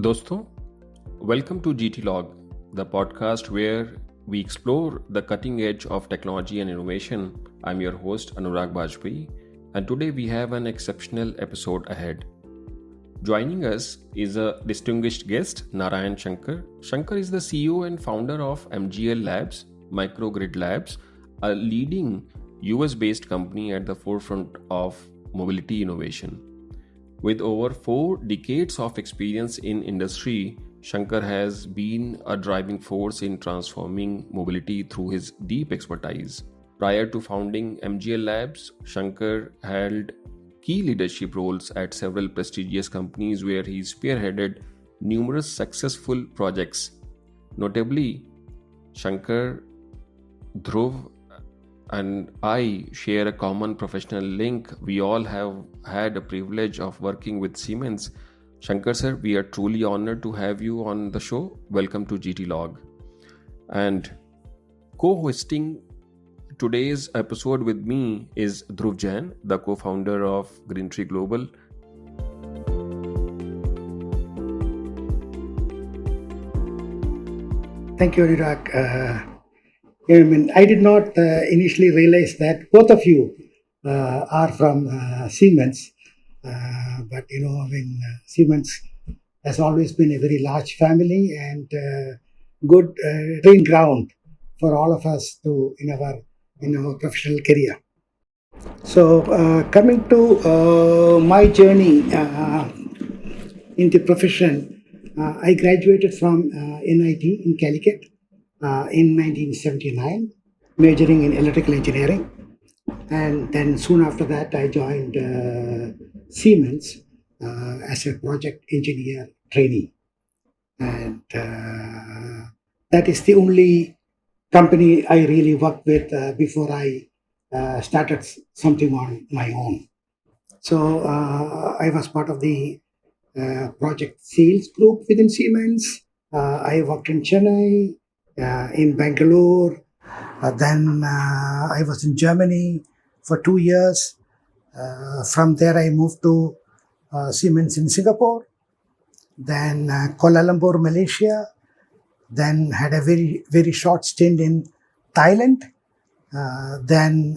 दोस्तों, welcome to GT Log, the podcast where we explore the cutting edge of technology and innovation. I'm your host Anurag Bajpayee, and today we have an exceptional episode ahead. Joining us is a distinguished guest, Narayanan Sankar. Sankar is the CEO and founder of MGL Labs, Microgrid Labs, a leading US-based company at the forefront of mobility innovation. With over 4 decades of experience in industry, Shankar has been a driving force in transforming mobility through his deep expertise. Prior to founding MGL Labs, Shankar held key leadership roles at several prestigious companies where he spearheaded numerous successful projects. Notably, Shankar, Dhruv, and I share a common professional link. We all have had a privilege of working with Siemens. Shankar sir, we are truly honored to have you on the show. Welcome to GT Log. And co-hosting today's episode with me is Dhruv Jain, the co-founder of Greentree Global. Thank you, Anurag. I did not initially realize that both of you are from Siemens, but Siemens has always been a very large family and good training ground for all of us to in our professional career. So, coming to my journey in the profession, I graduated from NIT in Calicut. In 1979, majoring in electrical engineering, and then soon after that I joined Siemens as a project engineer trainee, and that is the only company I really worked with before I started something on my own. So I was part of the project sales group within Siemens. I worked in Chennai, in Bangalore. Then I was in Germany for 2 years. From there, I moved to Siemens in Singapore, then Kuala Lumpur, Malaysia, then had a very, very short stint in Thailand, then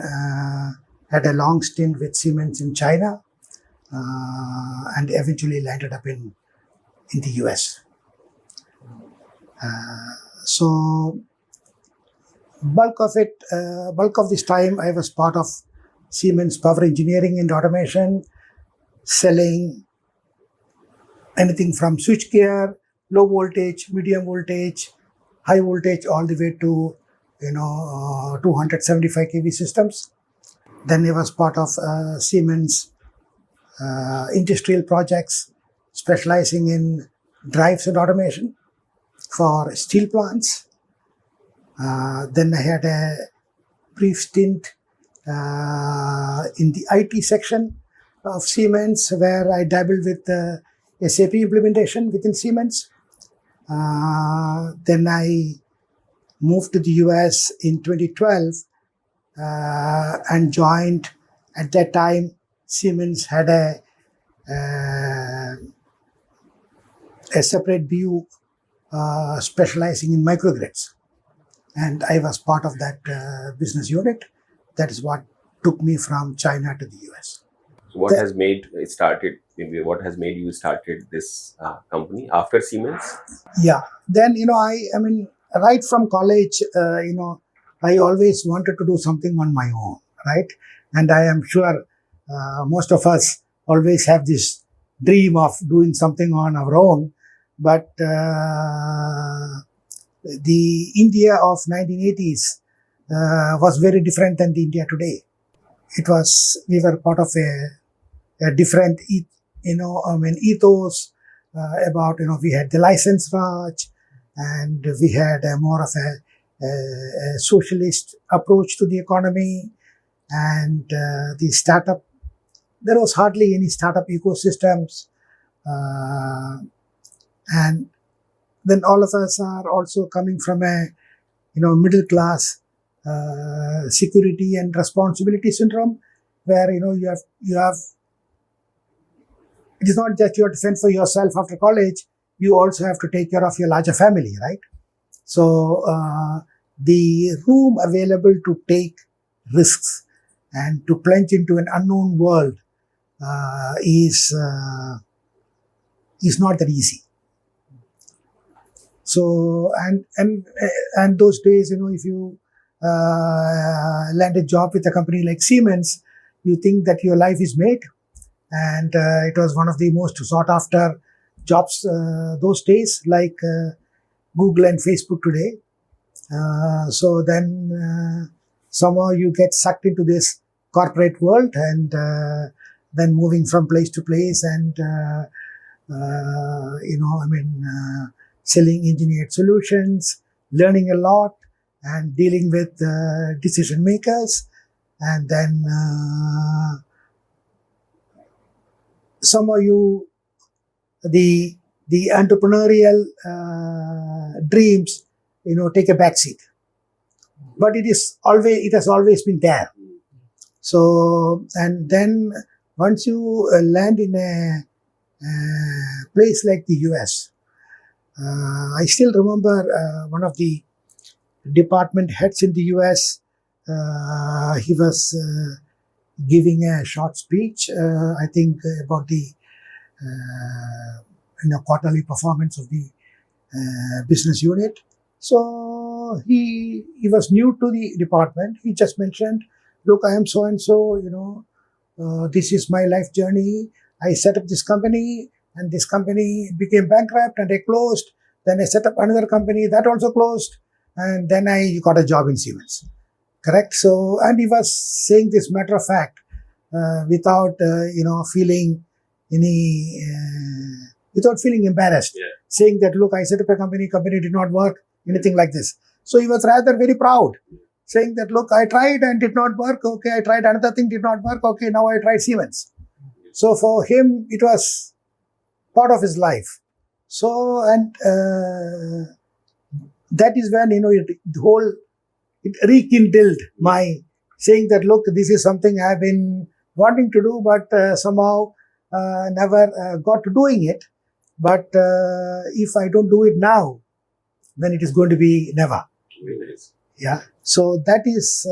had a long stint with Siemens in China, and eventually landed up in the US. So bulk of this time I was part of Siemens Power Engineering and Automation, selling anything from switchgear, low voltage, medium voltage, high voltage, all the way to 275 kV systems. Then I was part of Siemens industrial projects, specializing in drives and automation for steel plants. Then I had a brief stint in the IT section of Siemens, where I dabbled with SAP implementation within Siemens. Then I moved to the US in 2012 and joined. At that time, Siemens had a separate BU specializing in microgrids, and I was part of that business unit. That is what took me from China to the US. So what has made you started this company after Siemens? Yeah, then right from college, I always wanted to do something on my own, right? And I am sure most of us always have this dream of doing something on our own. But the India of 1980s was very different than the India today. We were part of a different, ethos about, we had the license Raj, and we had more of a socialist approach to the economy, and the startup. There was hardly any startup ecosystems. And then all of us are also coming from a middle class security and responsibility syndrome, where you have it is not that you have to fend for yourself after college. you also have to take care of your larger family, right? So the room available to take risks and to plunge into an unknown world is not that easy. So and those days, if you land a job with a company like Siemens, you think that your life is made, and it was one of the most sought after jobs those days, like Google and Facebook today. So then somehow you get sucked into this corporate world, and then moving from place to place, and selling engineered solutions, learning a lot, and dealing with decision makers, and then somehow the entrepreneurial dreams take a backseat, but it has always been there. So, and then once you land in a place like the US, I still remember one of the department heads in the US. He was giving a short speech, I think, about the quarterly performance of the business unit. So he was new to the department. He just mentioned, "Look, I am so and so. This is my life journey. I set up this company, and this company became bankrupt, and I closed. Then I set up another company that also closed, and then I got a job in Siemens." Correct. So, and he was saying this matter of fact, without feeling without feeling embarrassed, saying that, "Look, I set up a company did not work," anything like this. So he was rather very proud, saying that, "Look, I tried and did not work. Okay, I tried another thing, did not work. Okay, now I tried Siemens." So for him, it was part of his life. So, and that is when, it rekindled my saying that, "Look, this is something I've been wanting to do, but somehow never got to doing it. But if I don't do it now, then it is going to be never." Very nice. Yeah. So that is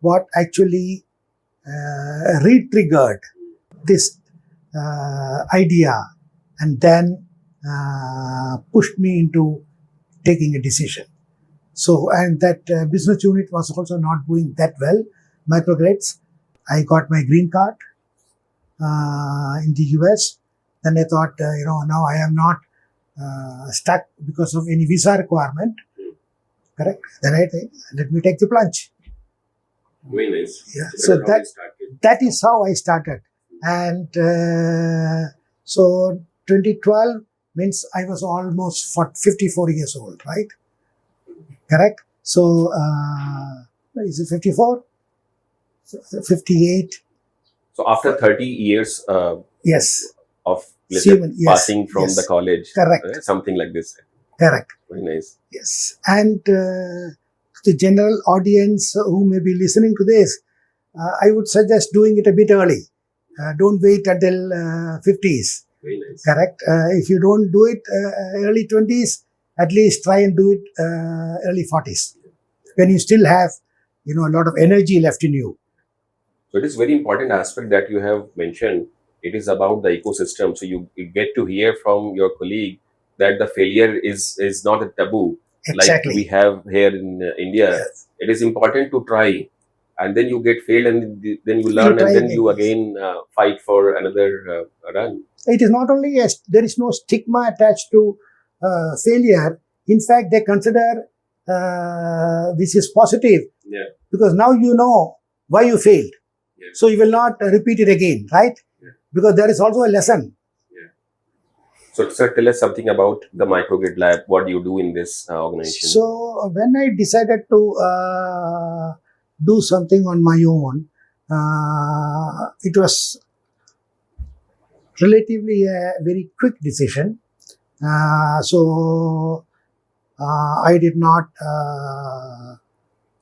what actually re-triggered this idea, and then pushed me into taking a decision. So, and that business unit was also not doing that well, Microgrids. I got my green card in the US. Then I thought, now I am not stuck because of any visa requirement. Correct. Then I think, let me take the plunge. Very nice. Yeah. So that is how I started. And so 2012 means I was almost 54 years old, right? Correct. So is it 54? 58. So after 30 years yes. of Siemens, passing from the college, correct. Something like this. Correct. Very nice. Yes. And the general audience who may be listening to this, I would suggest doing it a bit early. Don't wait until 50s. Very nice. Correct. If you don't do it early 20s, at least try and do it early 40s, when you still have a lot of energy left in you. So it is very important aspect that you have mentioned. It is about the ecosystem. So you get to hear from your colleague that the failure is not a taboo. Exactly. Like we have here in India. Yes. It is important to try, and then you get failed, and then you learn, and then you again fight for another run. It is not only there is no stigma attached to failure. In fact, they consider this is positive, because now you know why you failed. So you will not repeat it again, right? Because there is also a lesson. So, sir, tell us something about the Microgrid Lab. What do you do in this organization? So when I decided to do something on my own, it was relatively a very quick decision. So I did not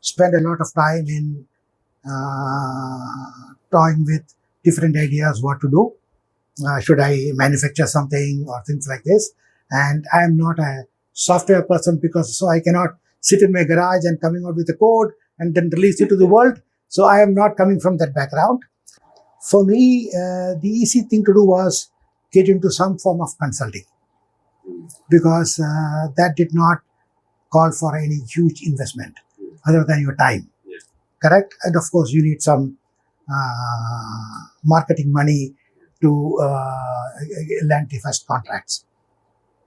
spend a lot of time in toying with different ideas what to do. should I manufacture something or things like this. And I am not a software person because so I cannot sit in my garage and coming out with a code and then release it to the world. So I am not coming from that background. For me, the easy thing to do was get into some form of consulting because that did not call for any huge investment other than your time. Correct? And of course, you need some marketing money to land the first contracts.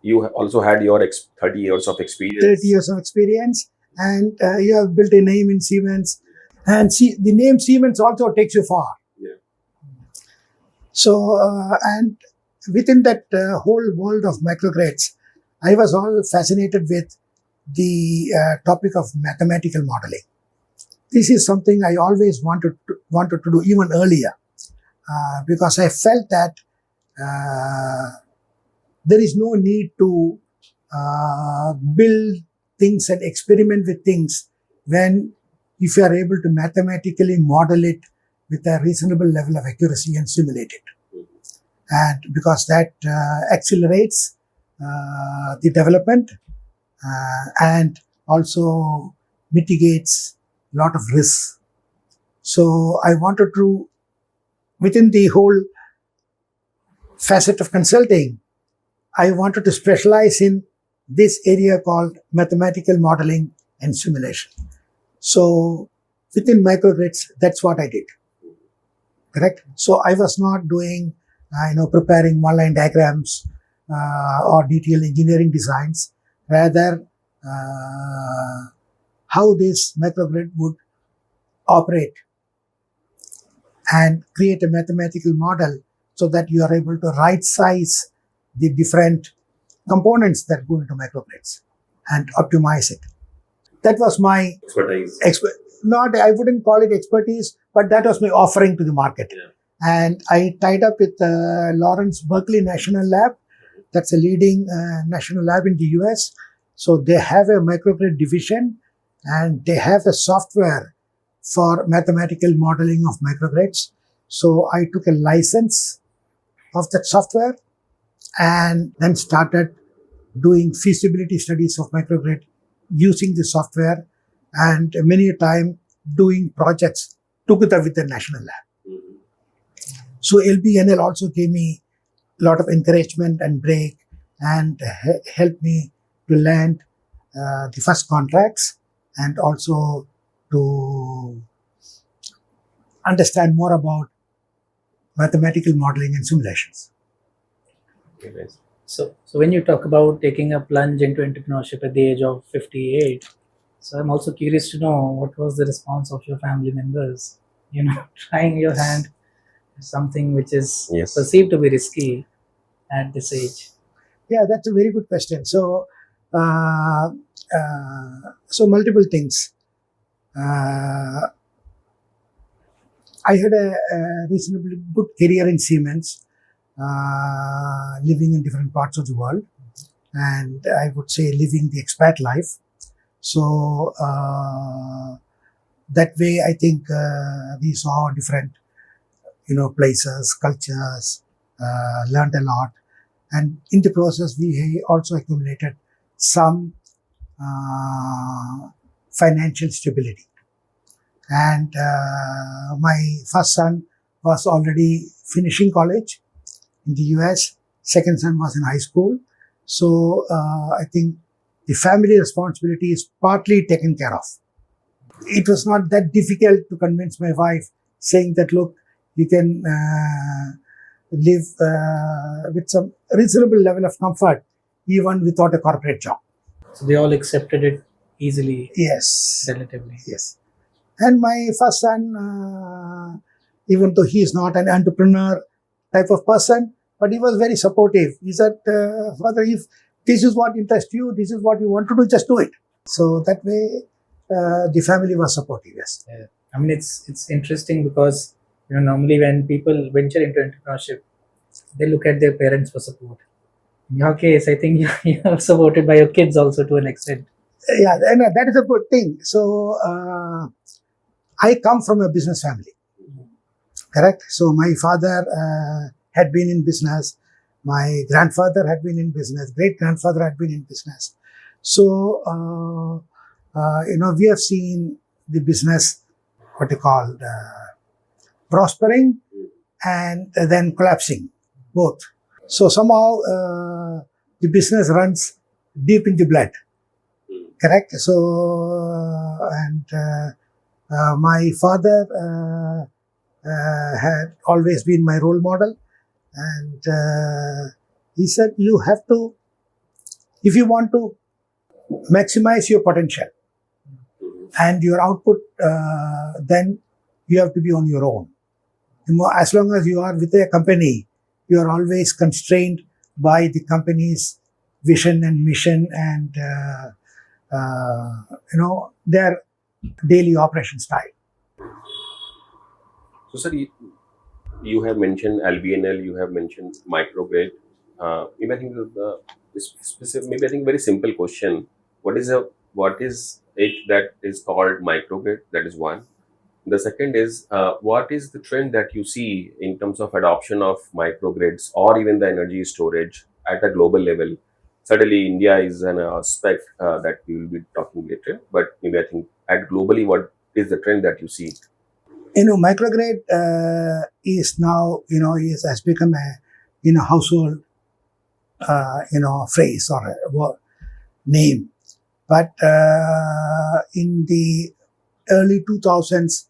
You also had your 30 years of experience. 30 years of experience, and you have built a name in Siemens. And the name Siemens also takes you far. Yeah. So, and within that whole world of microgrids, I was all fascinated with the topic of mathematical modeling. This is something I always wanted to do even earlier because I felt that there is no need to build things and experiment with things when if you are able to mathematically model it with a reasonable level of accuracy and simulate it. And because that accelerates the development and also mitigates a lot of risks. So I wanted to, within the whole facet of consulting, I wanted to specialize in this area called mathematical modeling and simulation. So within microgrids, that's what I did. Correct? So I was not doing, preparing one-line diagrams or detailed engineering designs. Rather, how this microgrid would operate and create a mathematical model so that you are able to right size the different components that go into microgrids and optimize it. That was my expertise. I wouldn't call it expertise, but that was my offering to the market. Yeah. And I tied up with Lawrence Berkeley National Lab. That's a leading national lab in the US. So they have a microgrid division and they have a software for mathematical modeling of microgrids. So I took a license of that software and then started doing feasibility studies of microgrid using the software and many a time doing projects together with the national lab. So LBNL also gave me a lot of encouragement and break and helped me to land the first contracts and also to understand more about mathematical modeling and simulations. Okay, nice. So when you talk about taking a plunge into entrepreneurship at the age of 58, so I'm also curious to know what was the response of your family members, trying your hand at something which is Yes. perceived to be risky at this age. Yeah, that's a very good question. So multiple things. I had a reasonably good career in Siemens, living in different parts of the world, and I would say living the expat life. So that way, I think we saw different, places, cultures, learned a lot, and in the process, we also accumulated some financial stability. And my first son was already finishing college in the US. Second son was in high school. So I think the family responsibility is partly taken care of. It was not that difficult to convince my wife, saying that, look, you can live with some reasonable level of comfort even without a corporate job. So they all accepted it easily, Yes. relatively. Yes. And my first son, even though he is not an entrepreneur type of person, but he was very supportive. He said, Father, if this is what interests you, this is what you want to do, just do it. So that way, the family was supportive, yes. Yeah. I mean, it's interesting because, normally when people venture into entrepreneurship, they look at their parents for support. In your case, I think you are supported by your kids also to an extent. Yeah, and that is a good thing. So I come from a business family, correct? So my father had been in business. My grandfather had been in business. Great grandfather had been in business. So, we have seen the business, what you call, prospering and then collapsing, both. So somehow the business runs deep in the blood, correct? So, my father had always been my role model, and he said, you have to, if you want to maximize your potential and your output, then you have to be on your own. As long as you are with a company, you are always constrained by the company's vision and mission and their daily operation style. So, sir, you have mentioned LBNL, you have mentioned microgrid. Maybe I think maybe I think very simple question. What is it that is called microgrid? That is one. The second is, what is the trend that you see in terms of adoption of microgrids or even the energy storage at a global level? Certainly, India is an aspect that we will be talking later, but maybe I think at globally, what is the trend that you see? Microgrid is now, has become a, household, phrase or a name. But in the early 2000s,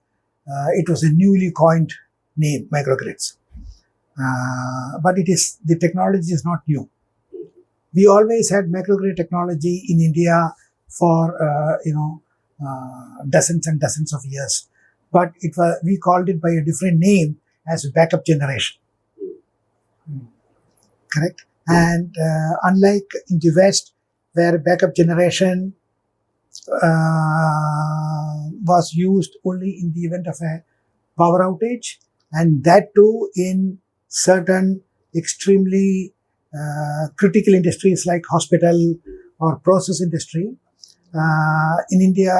it was a newly coined name, microgrids. But the technology is not new. We always had microgrid technology in India for, dozens and dozens of years. But we called it by a different name as backup generation. Correct? And unlike in the West, where backup generation was used only in the event of a power outage, and that too in certain extremely critical industries like hospital or process industry. In India,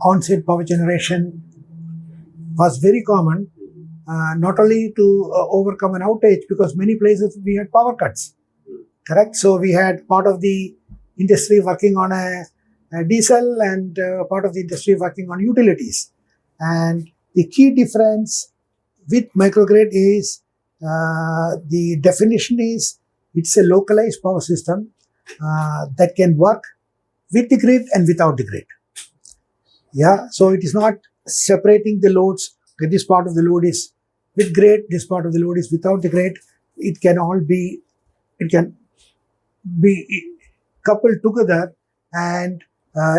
on-site power generation was very common, not only to overcome an outage, because many places we had power cuts. Correct? So we had part of the industry working on a diesel and part of the industry working on utilities. And the key difference with microgrid is the definition is it's a localized power system that can work with the grid and without the grid. Yeah, so it is not separating the loads. Okay, this part of the load is with grid, this part of the load is without the grid. It can be coupled together, and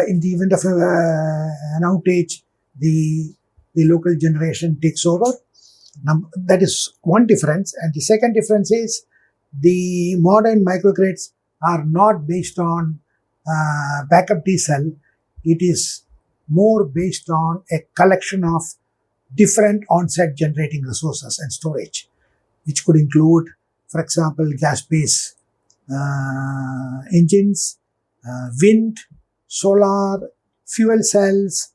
in the event of an outage, the local generation takes over. That is one difference. And the second difference is the modern microgrids are not based on backup diesel. It is more based on a collection of different on-site generating resources and storage, which could include, for example, gas-based engines, wind, solar, fuel cells,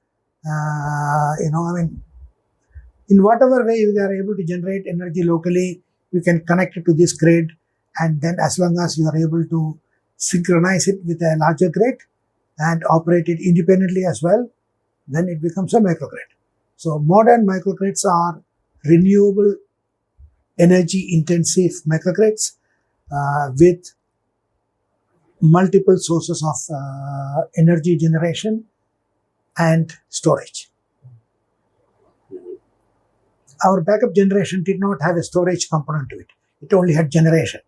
in whatever way you are able to generate energy locally, you can connect it to this grid, and then as long as you are able to synchronize it with a larger grid and operate it independently as well, then it becomes a microgrid. So modern microgrids are renewable energy intensive microgrids with multiple sources of energy generation and storage. Our backup generation did not have a storage component to it. It only had generation.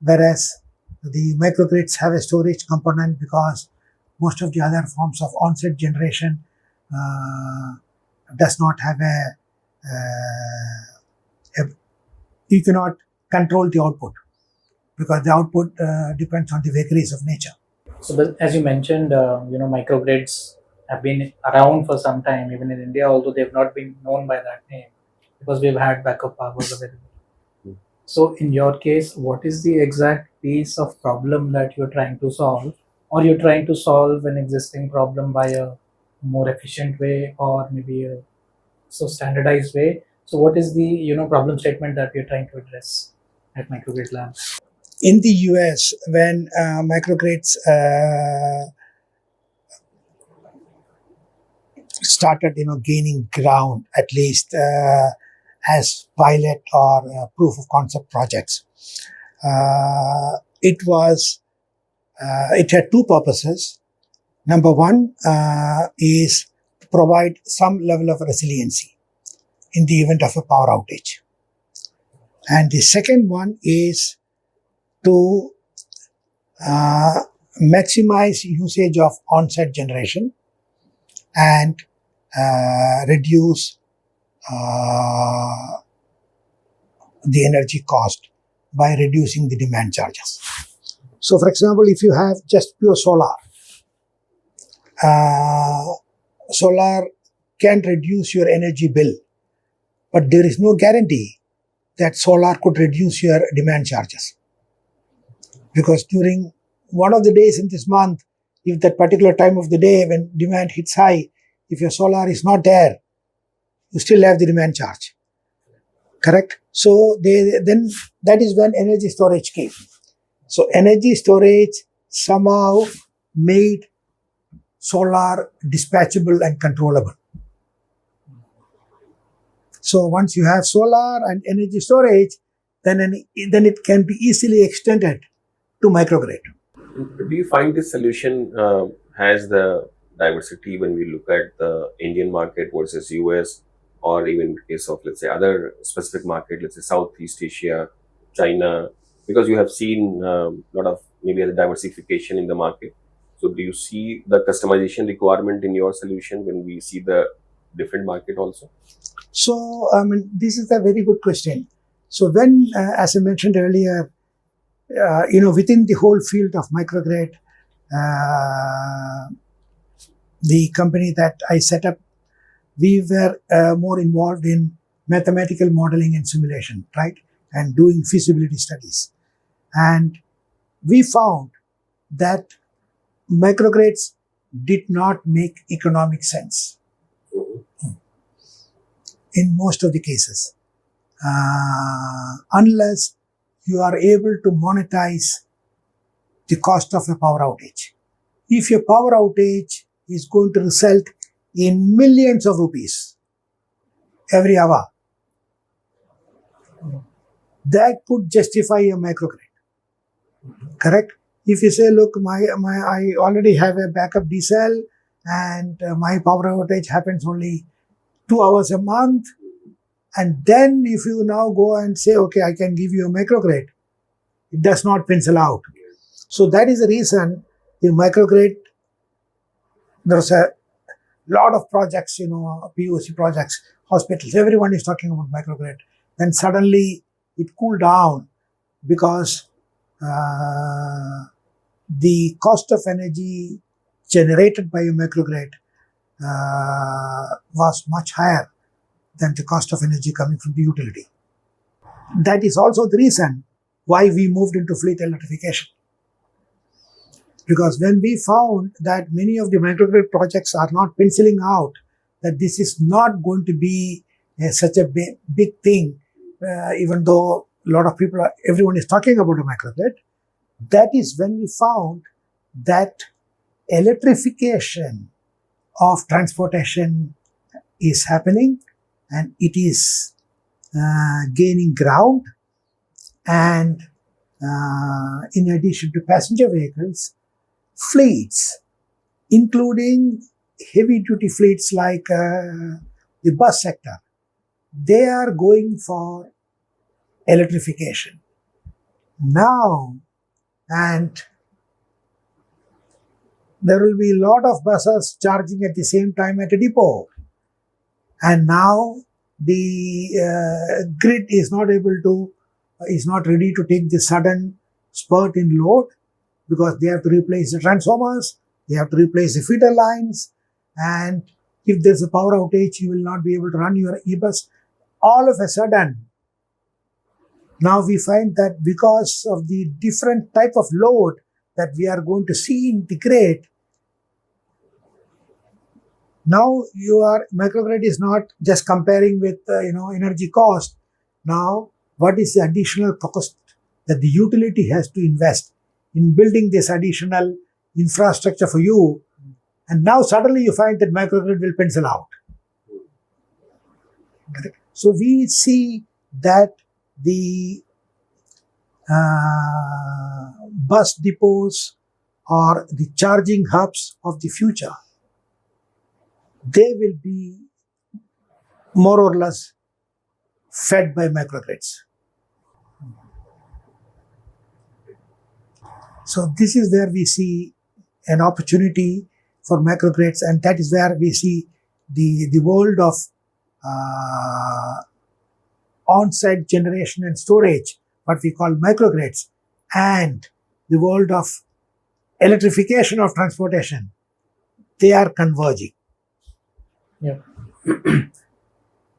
Whereas the microgrids have a storage component, because most of the other forms of on-site generation does not have you cannot control the output, because the output depends on the vagaries of nature. So, but as you mentioned, microgrids have been around for some time, even in India, although they've not been known by that name, because we've had backup powers available. So, in your case, what is the exact piece of problem that you're trying to solve, or you're trying to solve an existing problem by a more efficient way, or maybe a standardized way? So, what is the problem statement that you're trying to address? at Microgrid Labs? In the US, when microgrids started, gaining ground, at least as pilot or proof of concept projects, it was it had two purposes. Number one is to provide some level of resiliency in the event of a power outage, and the second one is to maximize usage of on-site generation and reduce the energy cost by reducing the demand charges. So, for example, if you have just pure solar, solar can reduce your energy bill, but there is no guarantee that solar could reduce your demand charges. Because during one of the days in this month, if that particular time of the day when demand hits high, if your solar is not there, you still have the demand charge. Correct? So then that is when energy storage came. So energy storage somehow made solar dispatchable and controllable. So once you have solar and energy storage, then it can be easily extended to microgrid. Do you find this solution has the diversity when we look at the Indian market versus US, or even in case of, let's say, other specific market, let's say Southeast Asia, China, because you have seen a lot of maybe the diversification in the market. So do you see the customization requirement in your solution when we see the different market also? So, this is a very good question. So when, as I mentioned earlier, within the whole field of microgrid, the company that I set up, we were more involved in mathematical modeling and simulation, right? And doing feasibility studies. And we found that microgrids did not make economic sense in most of the cases, unless you are able to monetize the cost of a power outage. If your power outage is going to result in millions of rupees every hour, that could justify a microgrid. Correct? If you say, look, I already have a backup diesel and my power outage happens only 2 hours a month, and then if you now go and say, okay, I can give you a microgrid, it does not pencil out. So that is the reason the microgrid, there's a lot of projects, POC projects, hospitals, everyone is talking about microgrid. Then suddenly it cooled down because the cost of energy generated by a microgrid was much higher than the cost of energy coming from the utility. That is also the reason why we moved into fleet electrification. Because when we found that many of the microgrid projects are not penciling out, that this is not going to be such a big thing, even though a lot of people, everyone is talking about a microgrid, that is when we found that electrification of transportation is happening and it is gaining ground. And in addition to passenger vehicles, fleets, including heavy-duty fleets like the bus sector, they are going for electrification now, and there will be a lot of buses charging at the same time at a depot. And now the grid is not ready to take the sudden spurt in load, because they have to replace the transformers, they have to replace the feeder lines, and if there's a power outage, you will not be able to run your e-bus. All of a sudden, now we find that because of the different type of load that we are going to see in the grid, now your microgrid is not just comparing with energy cost. Now what is the additional cost that the utility has to invest in building this additional infrastructure for you. And now suddenly you find that microgrid will pencil out. Correct? So we see that the bus depots or the charging hubs of the future, they will be more or less fed by microgrids. So this is where we see an opportunity for microgrids, and that is where we see the world of on-site generation and storage, what we call microgrids, and the world of electrification of transportation. They are converging. Yeah.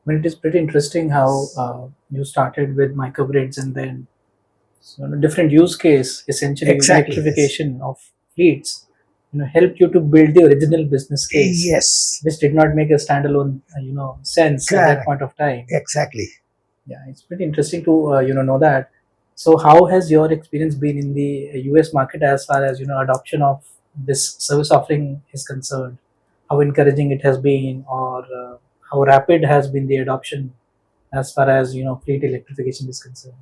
But it is pretty interesting how you started with microgrids and then different use case, essentially Exactly, electrification of fleets, helped you to build the original business case, Yes, which did not make a standalone, sense at that Correct. point of time. exactly. Yeah, it's pretty interesting to know that. So, how has your experience been in the US market as far as adoption of this service offering is concerned? How encouraging it has been, or how rapid has been the adoption as far as fleet electrification is concerned?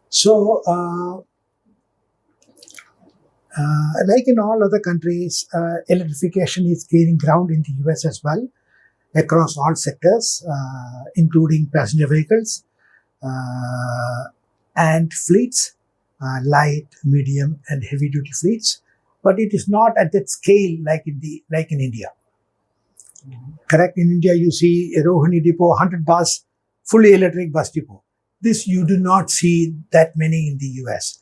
So, like in all other countries, electrification is gaining ground in the US as well, across all sectors, including passenger vehicles and fleets, light, medium, and heavy-duty fleets. But it is not at that scale like in India. Correct? In India, you see a Rohini depot, 100 bus, fully electric bus depot. This you do not see that many in the US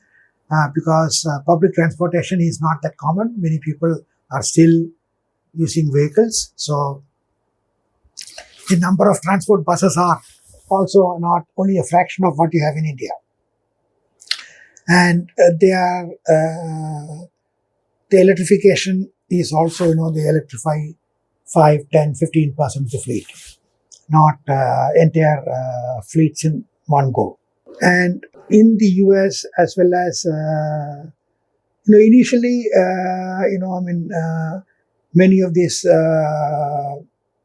because public transportation is not that common. Many people are still using vehicles. So the number of transport buses are also not only a fraction of what you have in India. And the electrification is also, they electrify 5, 10, 15% of the fleet, not entire fleets in one go. And in the US as well as, initially, many of these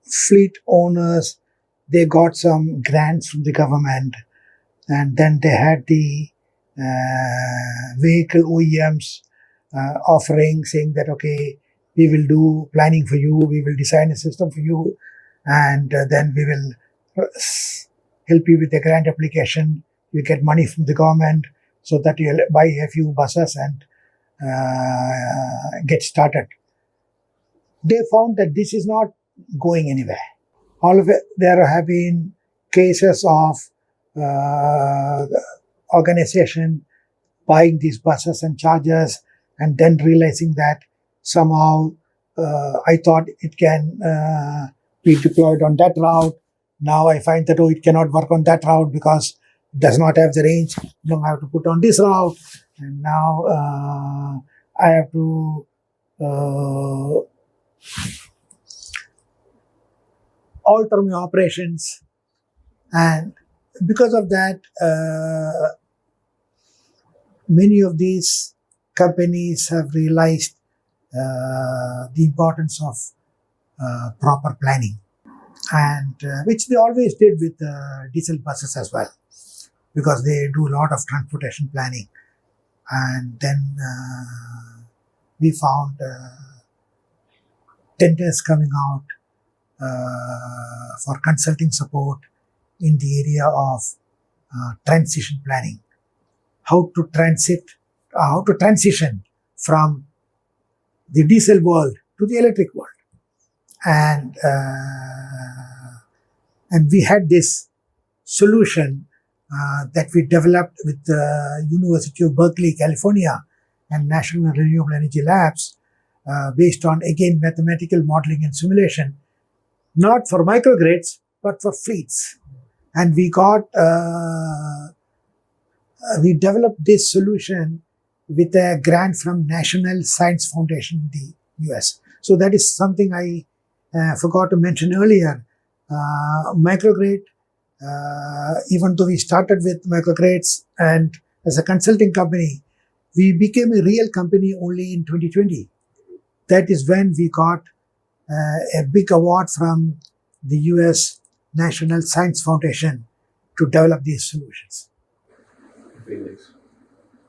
fleet owners, they got some grants from the government, and then they had the vehicle OEMs offering, saying that, okay, we will do planning for you, we will design a system for you, and then we will help you with the grant application. You get money from the government so that you'll buy a few buses and get started. They found that this is not going anywhere. All of it, there have been cases of organization buying these buses and chargers and then realizing that somehow I thought it can be deployed on that route. Now I find that, it cannot work on that route because it does not have the range. Now I have to put on this route, and now I have to alter my operations. And because of that, many of these companies have realized the importance of proper planning, and which they always did with diesel buses as well, because they do a lot of transportation planning. And then we found tenders coming out for consulting support in the area of transition planning, how to transition from the diesel world to the electric world. And we had this solution that we developed with the University of Berkeley, California, and National Renewable Energy Labs, based on, again, mathematical modeling and simulation, not for microgrids, but for fleets. And we developed this solution with a grant from National Science Foundation in the US. So that is something I forgot to mention earlier. Microgrid Even though we started with Microgrids and as a consulting company, we became a real company only in 2020. That is when we got a big award from the US National Science Foundation to develop these solutions. Very nice.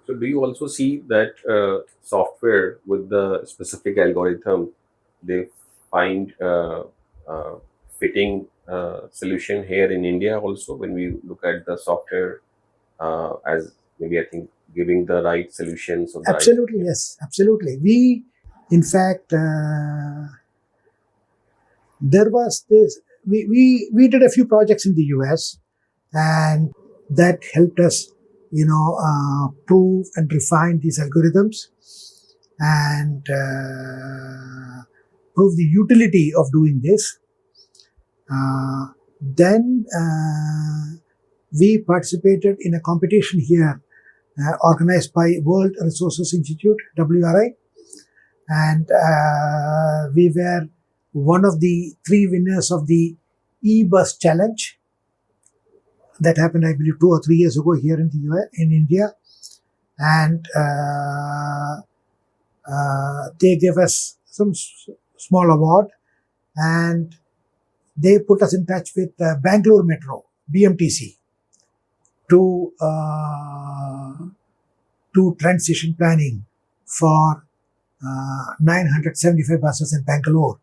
So, do you also see that software with the specific algorithm, they find fitting solution here in India also when we look at the software as maybe I think giving the right solutions or the right. Absolutely, yes, absolutely. We, in fact, there was this, we did a few projects in the US, and that helped us, prove and refine these algorithms and prove the utility of doing this. Then we participated in a competition here organized by World Resources Institute, WRI, and we were one of the 3 winners of the e-bus challenge that happened, I believe, 2 or 3 years ago here in the US, in India, and they gave us some small award, and they put us in touch with Bangalore Metro, BMTC, to do transition planning for 975 buses in Bangalore.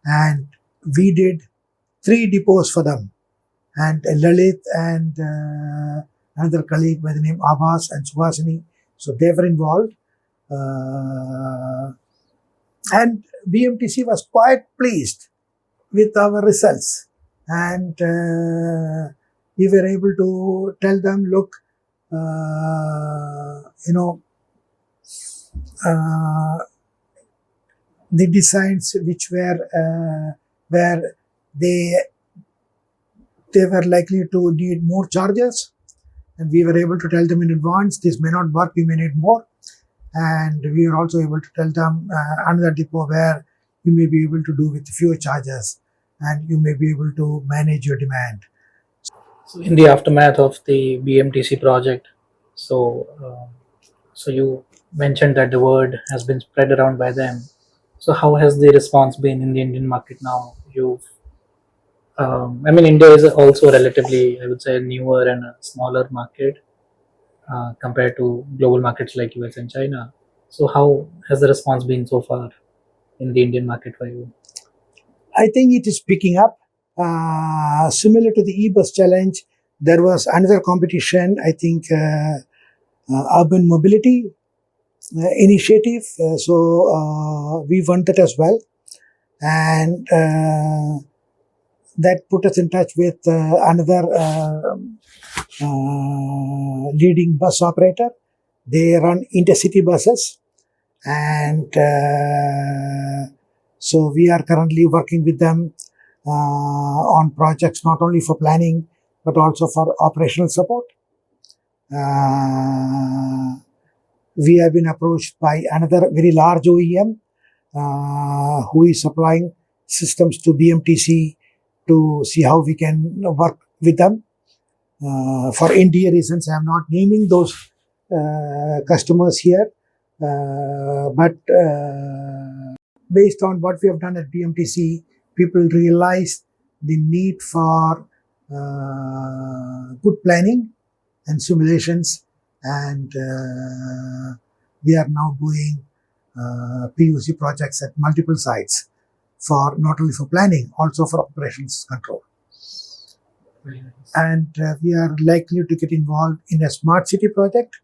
And we did 3 depots for them. And Lalit and another colleague by the name Abbas and Subhasini, so they were involved. And BMTC was quite pleased with our results. And we were able to tell them, look, the designs which were where they were likely to need more chargers, and we were able to tell them in advance, this may not work, we may need more. And we were also able to tell them another depot where you may be able to do with fewer chargers and you may be able to manage your demand. So, in the aftermath of the BMTC project, so you mentioned that the word has been spread around by them. So, how has the response been in the Indian market now? India is also relatively, I would say, newer and a smaller market compared to global markets like US and China. So, how has the response been so far in the Indian market for you? I think it is picking up. Similar to the e-bus challenge, there was another competition, I think, urban mobility initiative. So we won that as well. And that put us in touch with another leading bus operator. They run intercity buses. And so we are currently working with them on projects not only for planning but also for operational support. We have been approached by another very large OEM who is supplying systems to BMTC to see how we can work with them. For NDA reasons, I am not naming those customers here, but based on what we have done at BMTC, people realize the need for good planning and simulations, and we are now doing POC projects at multiple sites for not only for planning, also for operations control. Very nice. And we are likely to get involved in a smart city project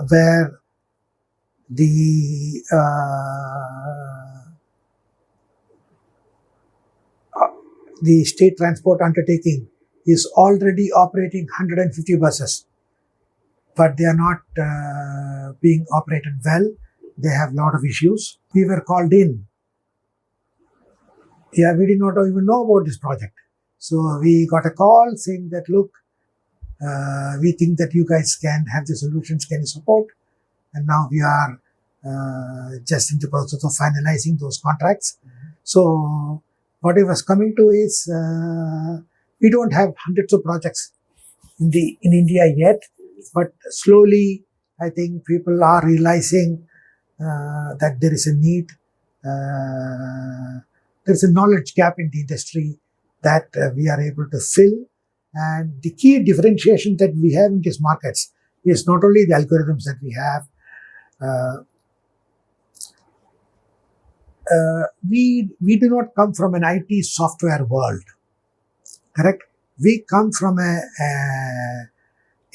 where the state transport undertaking is already operating 150 buses, but they are not being operated well. They have a lot of issues. We were called in. Yeah, we did not even know about this project. So we got a call saying that, look, we think that you guys can have the solutions, can you support? And now we are just in the process of finalizing those contracts. So what I was coming to is We don't have hundreds of projects in India yet, but slowly I think people are realizing that there is a need, there is a knowledge gap in the industry that we are able to fill. And the key differentiation that we have in these markets is not only the algorithms that we have. We do not come from an IT software world, correct? We come from a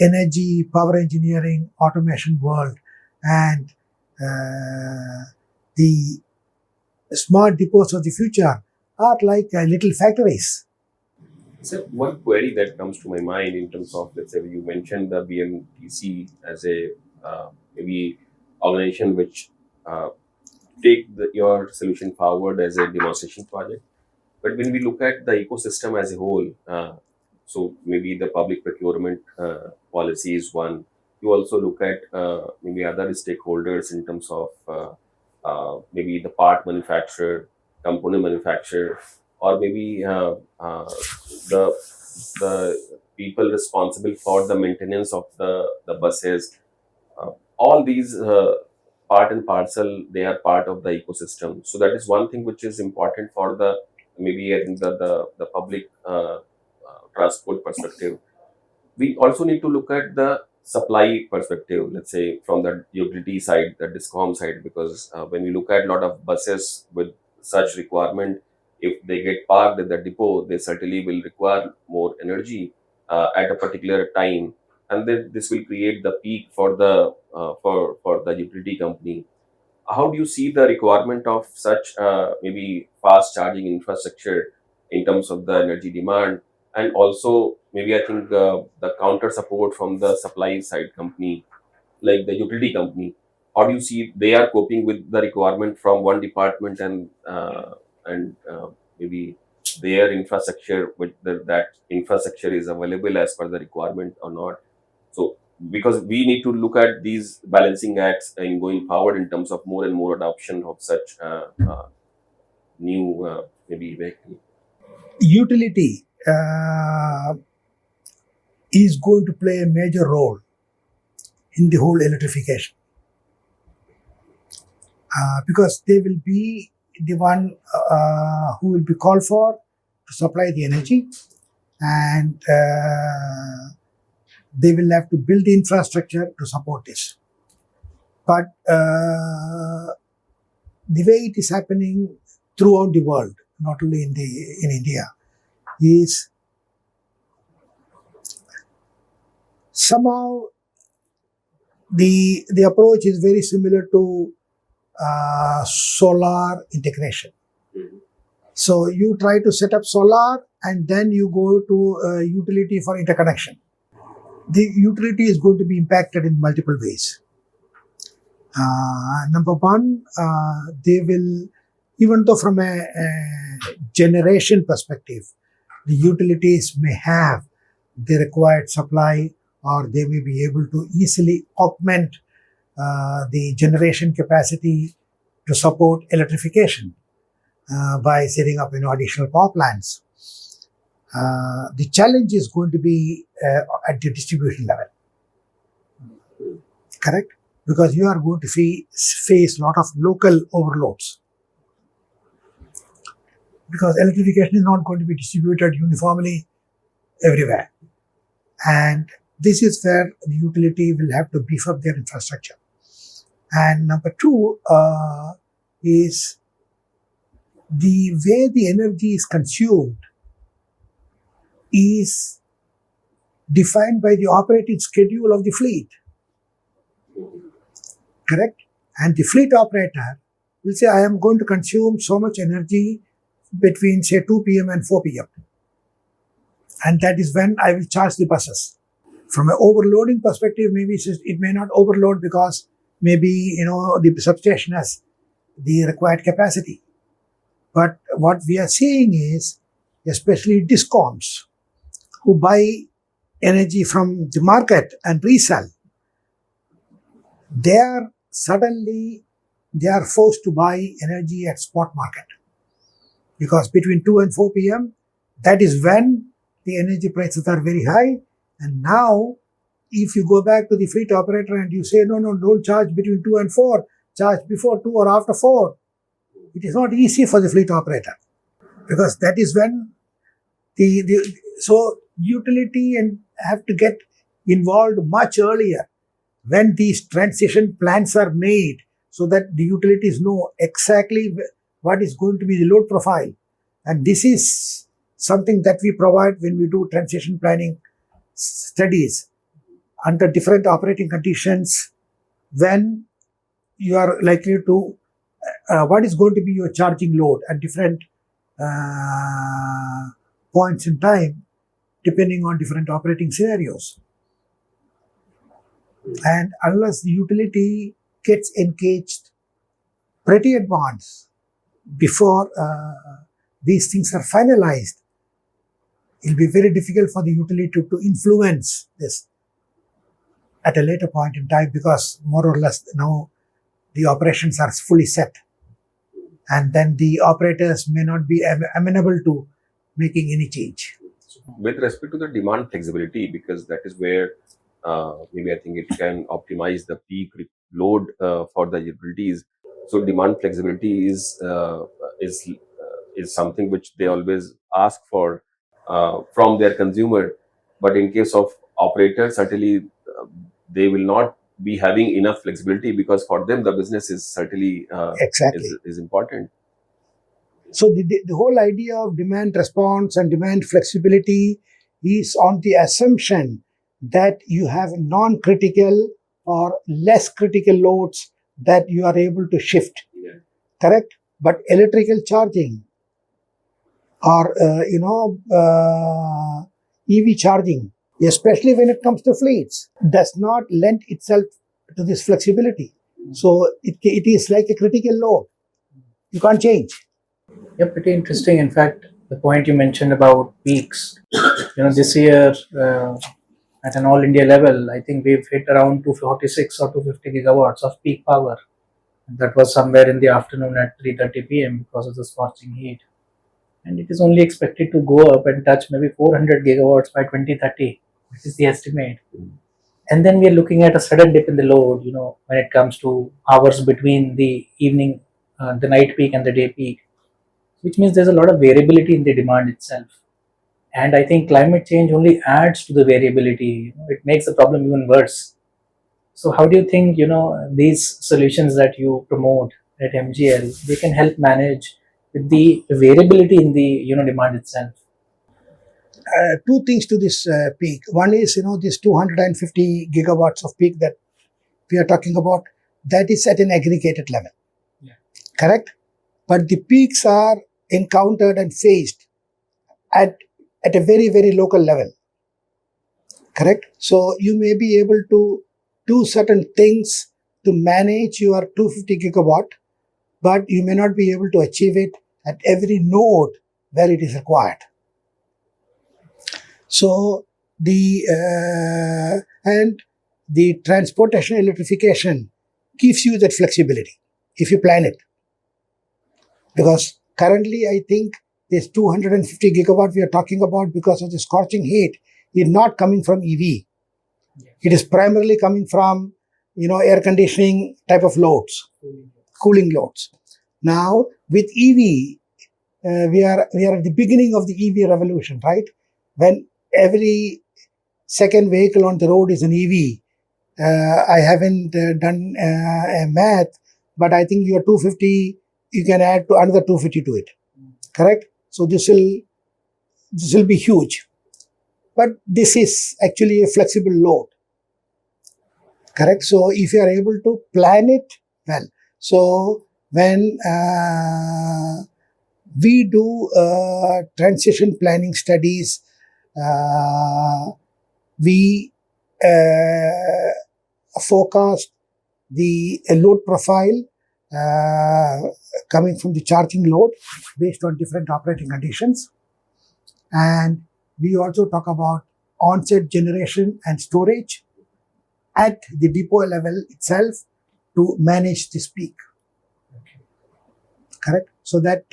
energy, power engineering, automation world, and the smart depots of the future are like little factories. So one query that comes to my mind in terms of, let's say, you mentioned the BMTC as a maybe organization which take your solution forward as a demonstration project. But when we look at the ecosystem as a whole, so maybe the public procurement policy is one. You also look at maybe other stakeholders in terms of maybe the part manufacturer, component manufacturer, or maybe the people responsible for the maintenance of the buses. All these part and parcel, they are part of the ecosystem. So that is one thing which is important for the maybe I think the public transport perspective. We also need to look at the supply perspective, let's say from the utility side, the discom side, because when we look at a lot of buses with such requirement, if they get parked at the depot, they certainly will require more energy at a particular time, and then this will create the peak for the for the utility company. How do you see the requirement of such maybe fast charging infrastructure in terms of the energy demand, and also maybe I think the counter support from the supply side company like the utility company? How do you see they are coping with the requirement from one department, and maybe their infrastructure, with that infrastructure is available as per the requirement or not? So because we need to look at these balancing acts in going forward in terms of more and more adoption of such new maybe vehicle. Utility is going to play a major role in the whole electrification because they will be the one who will be called for to supply the energy, and they will have to build the infrastructure to support this. But the way it is happening throughout the world, not only in India, is somehow the approach is very similar to solar integration. So you try to set up solar and then you go to utility for interconnection. The utility is going to be impacted in multiple ways. Number one, they will, even though from a generation perspective, the utilities may have the required supply, or they may be able to easily augment the generation capacity to support electrification by setting up additional power plants. The challenge is going to be at the distribution level, correct? Because you are going to face a lot of local overloads. Because electrification is not going to be distributed uniformly everywhere. And this is where the utility will have to beef up their infrastructure. And number two is the way the energy is consumed is defined by the operating schedule of the fleet. Correct? And the fleet operator will say, I am going to consume so much energy between, say, 2 p.m. and 4 p.m. And that is when I will charge the buses. From an overloading perspective, maybe it may not overload because maybe, the substation has the required capacity. But what we are seeing is, especially discoms, who buy energy from the market and resell, they are forced to buy energy at spot market. Because between 2 and 4 p.m., that is when the energy prices are very high. And now, if you go back to the fleet operator and you say, no, don't charge between 2 and 4, charge before 2 or after 4, it is not easy for the fleet operator, because that is when so utility and have to get involved much earlier when these transition plans are made, so that the utilities know exactly what is going to be the load profile. And this is something that we provide when we do transition planning studies under different operating conditions, when you are likely to what is going to be your charging load at different points in time, depending on different operating scenarios. And unless the utility gets engaged pretty advanced before these things are finalized, it will be very difficult for the utility to influence this at a later point in time, because more or less now the operations are fully set, and then the operators may not be amenable to making any change. With respect to the demand flexibility, because that is where maybe I think it can optimize the peak load for the utilities. So demand flexibility is something which they always ask for from their consumer. But in case of operators, certainly they will not be having enough flexibility, because for them the business is certainly Exactly. is important. So the whole idea of demand response and demand flexibility is on the assumption that you have non-critical or less critical loads that you are able to shift. Yeah. Correct? But electrical charging or EV charging, especially when it comes to fleets, does not lend itself to this flexibility. So it is like a critical load. You can't change. Yeah, pretty interesting. In fact, the point you mentioned about peaks, this year at an all India level, I think we've hit around 246 or 250 gigawatts of peak power. That was somewhere in the afternoon at 3:30 p.m. because of the scorching heat. And it is only expected to go up and touch maybe 400 gigawatts by 2030, which is the estimate. And then we are looking at a sudden dip in the load, when it comes to hours between the evening, the night peak and the day peak, which means there's a lot of variability in the demand itself. And I think climate change only adds to the variability. It makes the problem even worse. So how do you think, these solutions that you promote at MGL, they can help manage with the variability in the, demand itself? Two things to this peak. One is, this 250 gigawatts of peak that we are talking about, that is at an aggregated level. Yeah. Correct? But the peaks are encountered and faced at a very, very local level. Correct? So you may be able to do certain things to manage your 250 gigawatt, but you may not be able to achieve it at every node where it is required. So and the transportation electrification gives you that flexibility if you plan it. Because currently, I think this 250 gigawatt we are talking about, because of the scorching heat, is not coming from EV. It is primarily coming from, air conditioning type of loads, cooling loads. Now, with EV, we are at the beginning of the EV revolution, right? When every second vehicle on the road is an EV. I haven't done a math, but I think your 250, you can add to another 250 to it. Correct? So this will be huge. But this is actually a flexible load. Correct? So if you are able to plan it well. So when we do transition planning studies, we forecast the load profile coming from the charging load based on different operating conditions. And we also talk about onset generation and storage at the depot level itself to manage this peak. Correct? So that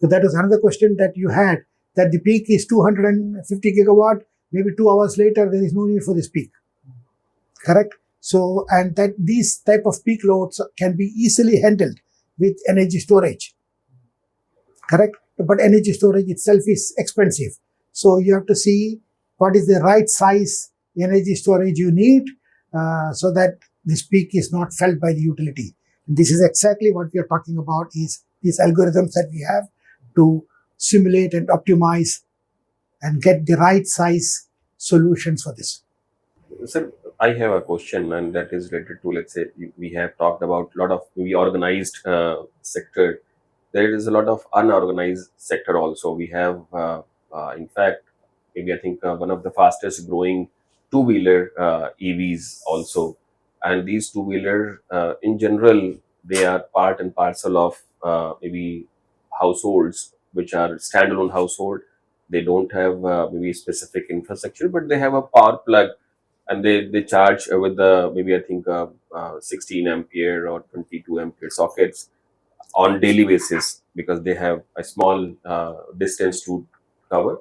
was another question that you had, that the peak is 250 gigawatt, maybe 2 hours later, there is no need for this peak. Correct? So, and that these type of peak loads can be easily handled with energy storage. Correct? But energy storage itself is expensive. So you have to see what is the right size energy storage you need so that this peak is not felt by the utility. And this is exactly what we are talking about, is these algorithms that we have to simulate and optimize and get the right size solutions for this. Sir, I have a question, and that is related to, let's say, we have talked about a lot of maybe organized sector. There is a lot of unorganized sector also. We have, in fact, maybe I think one of the fastest growing two-wheeler EVs also. And these two-wheeler, in general, they are part and parcel of maybe households, which are standalone household. They don't have maybe specific infrastructure, but they have a power plug, and they charge with the maybe I think 16 ampere or 22 ampere sockets on daily basis, because they have a small distance to cover,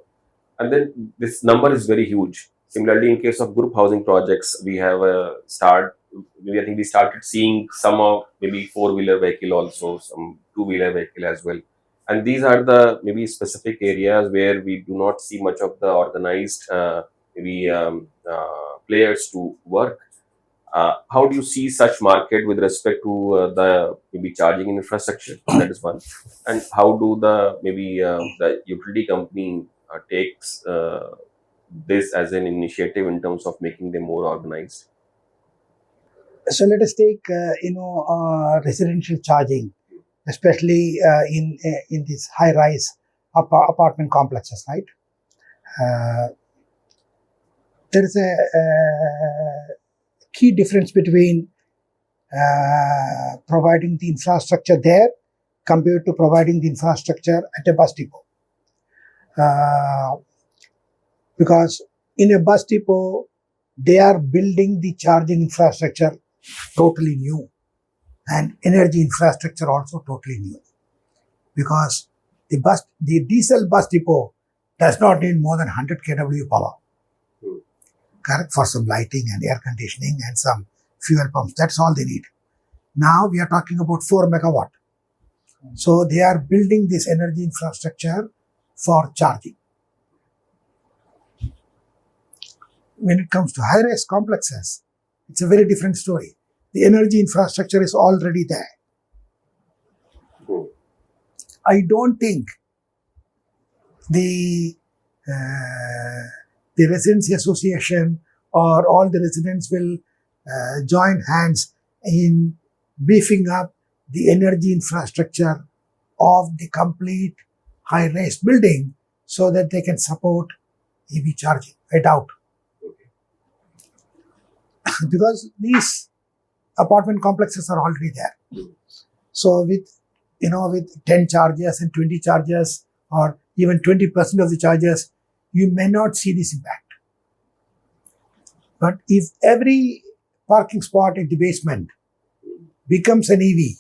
and then this number is very huge. Similarly, in case of group housing projects, we have a start. Maybe I think we started seeing some of maybe four-wheeler vehicle also, some two-wheeler vehicle as well. And these are the maybe specific areas where we do not see much of the organized maybe players to work. How do you see such market with respect to the maybe charging infrastructure? That is one. And how do the maybe the utility company takes this as an initiative in terms of making them more organized? So let us take residential charging, especially in these high-rise apartment complexes, right? There is a key difference between providing the infrastructure there compared to providing the infrastructure at a bus depot. Because in a bus depot, they are building the charging infrastructure totally new, and energy infrastructure also totally new. Because the diesel bus depot does not need more than 100 kW power. Correct? For some lighting and air conditioning and some fuel pumps. That's all they need. Now we are talking about 4 megawatt. So they are building this energy infrastructure for charging. When it comes to high-rise complexes, it's a very different story. The energy infrastructure is already there. I don't think the Residency Association or all the residents will join hands in beefing up the energy infrastructure of the complete high-rise building so that they can support EV charging. I doubt. Because these apartment complexes are already there. So with 10 chargers and 20 chargers or even 20% of the chargers, you may not see this impact. But if every parking spot in the basement becomes an EV,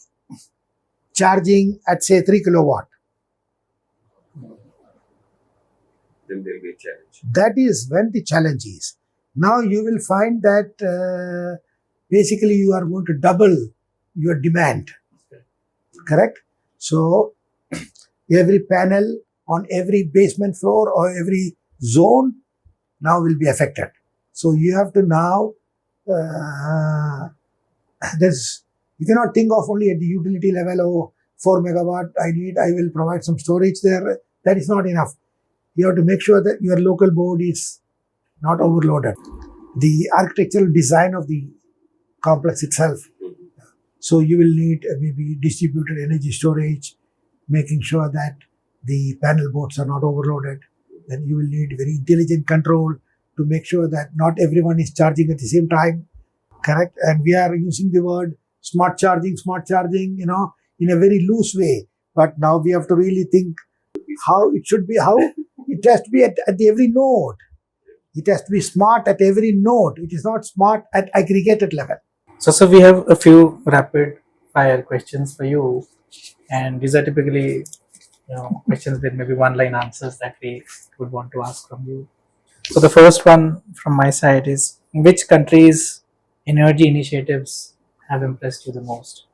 charging at say 3 kilowatt, then there will be a challenge. That is when the challenge is. Now you will find that basically you are going to double your demand. Correct? So every panel on every basement floor or every zone now will be affected. So you have to now, you cannot think of only at the utility level, 4 megawatt I will provide some storage there. That is not enough. You have to make sure that your local board is not overloaded. The architectural design of the complex itself. So you will need maybe distributed energy storage, making sure that the panel boards are not overloaded. Then you will need very intelligent control to make sure that not everyone is charging at the same time. Correct? And we are using the word smart charging, in a very loose way. But now we have to really think how it should be, how it has to be at every node. It has to be smart at every node. It is not smart at aggregated level. So we have a few rapid fire questions for you, and these are typically questions with maybe one-line answers that we would want to ask from you. So the first one from my side is, which countries' energy initiatives have impressed you the most?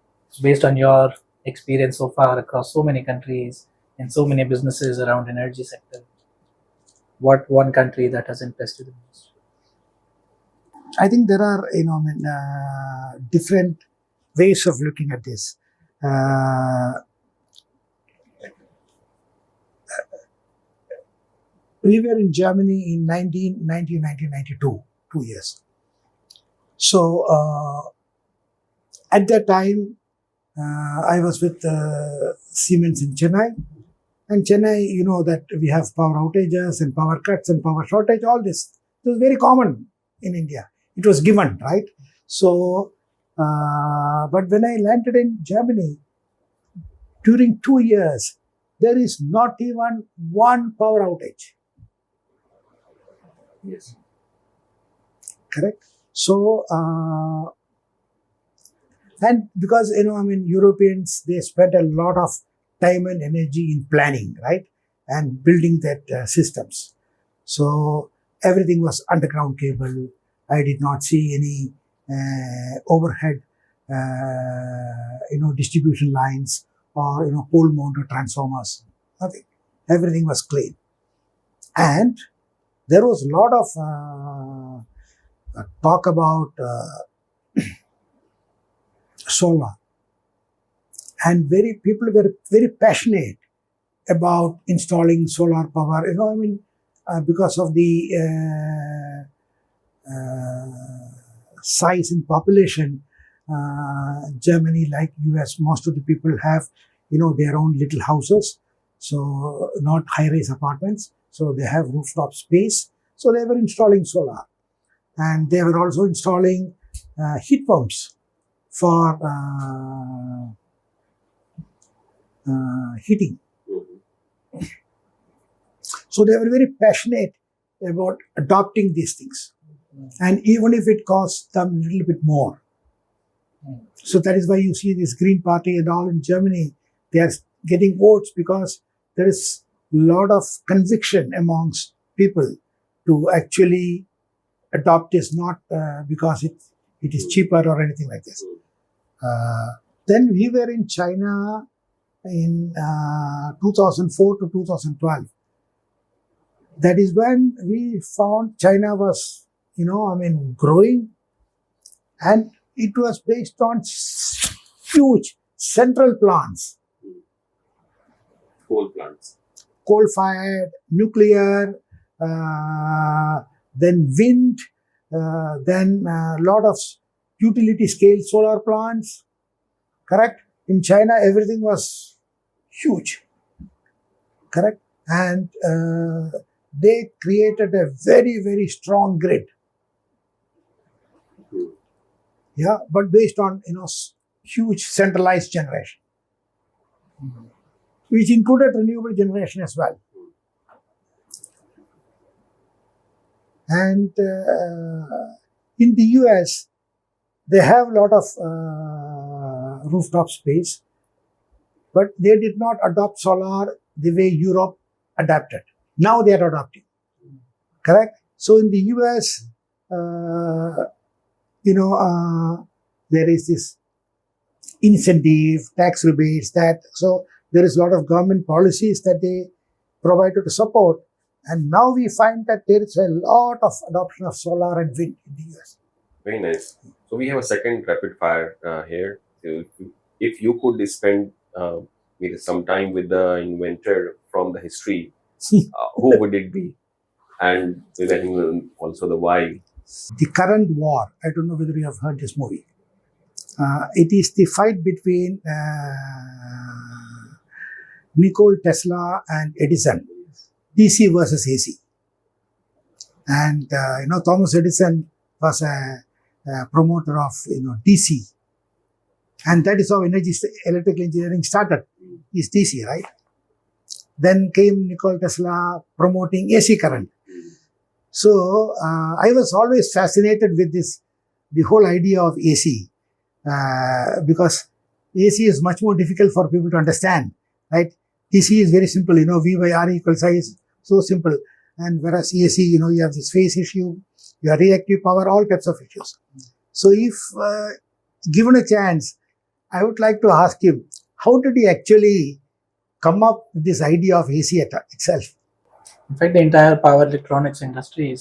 Based on your experience so far across so many countries and so many businesses around energy sector, what one country that has impressed you the most? I think there are, different ways of looking at this. We were in Germany in 1992, 2 years. So at that time, I was with Siemens in Chennai. And Chennai, you know that we have power outages and power cuts and power shortage, all this. It was very common in India. It was given, right? So, but when I landed in Germany, during 2 years, there is not even one power outage. Yes. Correct? So, and because, Europeans, they spent a lot of time and energy in planning, right? And building that systems. So, everything was underground cable. I did not see any overhead, distribution lines or, pole mounted transformers. Nothing. Everything was clean. And there was a lot of talk about solar. And people were very passionate about installing solar power, because of the size and population. Germany, like US, most of the people have, their own little houses. So not high-rise apartments. So they have rooftop space. So they were installing solar. And they were also installing heat pumps for heating. So they were very passionate about adopting these things. And even if it costs them a little bit more. So that is why you see this Green Party and all in Germany, they are getting votes because there is a lot of conviction amongst people to actually adopt this, not because it is cheaper or anything like this. Then we were in China in 2004 to 2012. That is when we found China was, growing, and it was based on huge central plants. Coal plants. Coal-fired, nuclear, then wind, then a lot of utility-scale solar plants. Correct? In China, everything was huge. Correct? And they created a very, very strong grid. Yeah, but based on, huge centralized generation, which included renewable generation as well. And in the US, they have a lot of rooftop space, but they did not adopt solar the way Europe adapted. Now they are adopting. Correct? So in the US, there is this incentive, tax rebates, so there is a lot of government policies that they provided to support. And now we find that there is a lot of adoption of solar and wind in the US. Very nice. So we have a second rapid fire here. So if you could spend maybe some time with the inventor from the history, who would it be? And maybe also the why. The current war, I don't know whether you have heard this movie. It is the fight between Nikola Tesla and Edison, DC versus AC. And, Thomas Edison was a promoter of, DC. And that is how electrical engineering started, is DC, right? Then came Nikola Tesla promoting AC current. So, I was always fascinated with the whole idea of AC, because AC is much more difficult for people to understand, right? DC is very simple, V by R equals I is so simple. And whereas AC, you have this phase issue, you have reactive power, all types of issues. So if given a chance, I would like to ask him, how did he actually come up with this idea of AC itself? In fact, the entire power electronics industry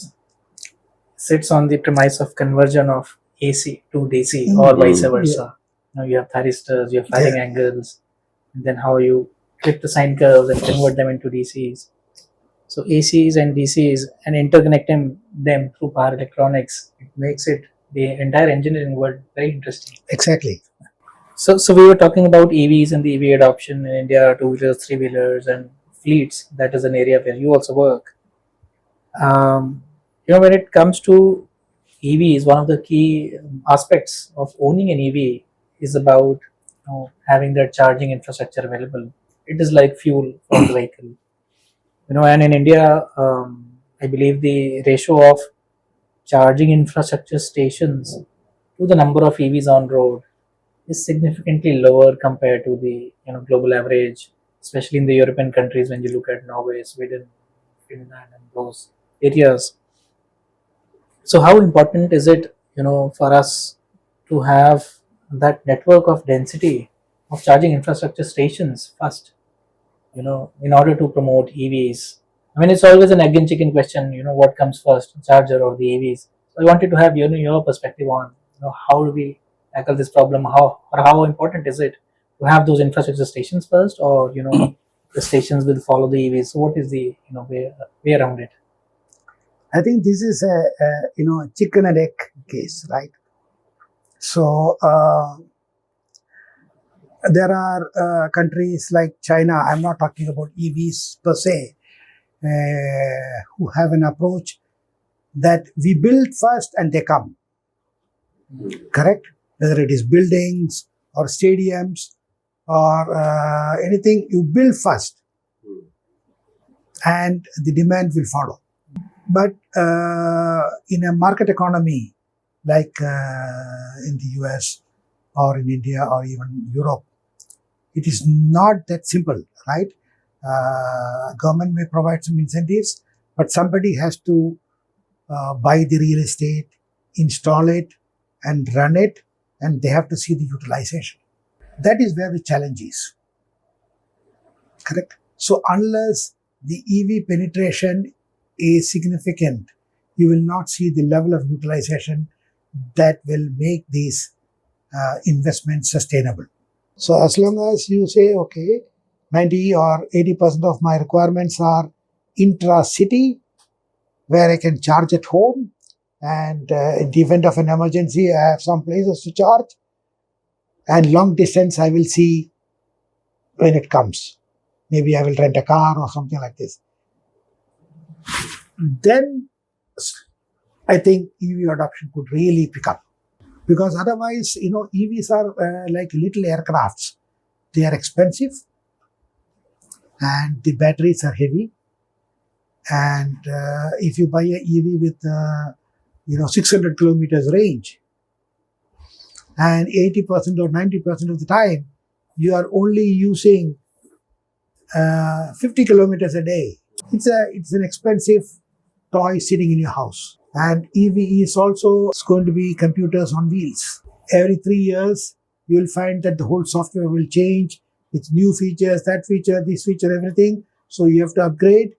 sits on the premise of conversion of AC to DC or vice versa. You have thyristors, you have firing angles, and then how you clip the sine curves and convert them into DCs. So ACs and DCs and interconnecting them through power electronics, it makes it the entire engineering world very interesting. Exactly. So we were talking about EVs and the EV adoption in India, two-wheelers, three-wheelers, and fleets. That is an area where you also work. When it comes to EVs, one of the key aspects of owning an EV is about having that charging infrastructure available. It is like fuel for the vehicle. And in India, I believe the ratio of charging infrastructure stations to the number of EVs on road is significantly lower compared to the global average, especially in the European countries when you look at Norway, Sweden, Finland, and those areas. So how important is it, for us to have that network of density of charging infrastructure stations first, in order to promote EVs? I mean, it's always an egg and chicken question, what comes first, charger or the EVs? So I wanted to have your perspective on, how do we tackle this problem? How important is it to have those infrastructure stations first, or the stations will follow the EVs? So what is the way around it? I think this is a chicken and egg case, right? So there are countries like China. I'm not talking about EVs per se, who have an approach that we build first and they come. Correct? Whether it is buildings or stadiums or anything, you build first and the demand will follow. But in a market economy like in the US or in India or even Europe, it is not that simple, right? Government may provide some incentives, but somebody has to buy the real estate, install it, and run it, and they have to see the utilization. That is where the challenge is. Correct? So unless the EV penetration is significant, you will not see the level of utilization that will make these investments sustainable. So as long as you say, okay, 90 or 80% of my requirements are intra-city, where I can charge at home, and in the event of an emergency, I have some places to charge, and long distance I will see when it comes. Maybe I will rent a car or something like this. Then I think EV adoption could really pick up. Because otherwise, EVs are like little aircrafts. They are expensive and the batteries are heavy. And if you buy an EV with 600 kilometers range, and 80% or 90% of the time you are only using 50 kilometers a day, it's an expensive toy sitting in your house. And EV is also going to be computers on wheels. Every 3 years, you will find that the whole software will change with new features, that feature, this feature, everything. So you have to upgrade.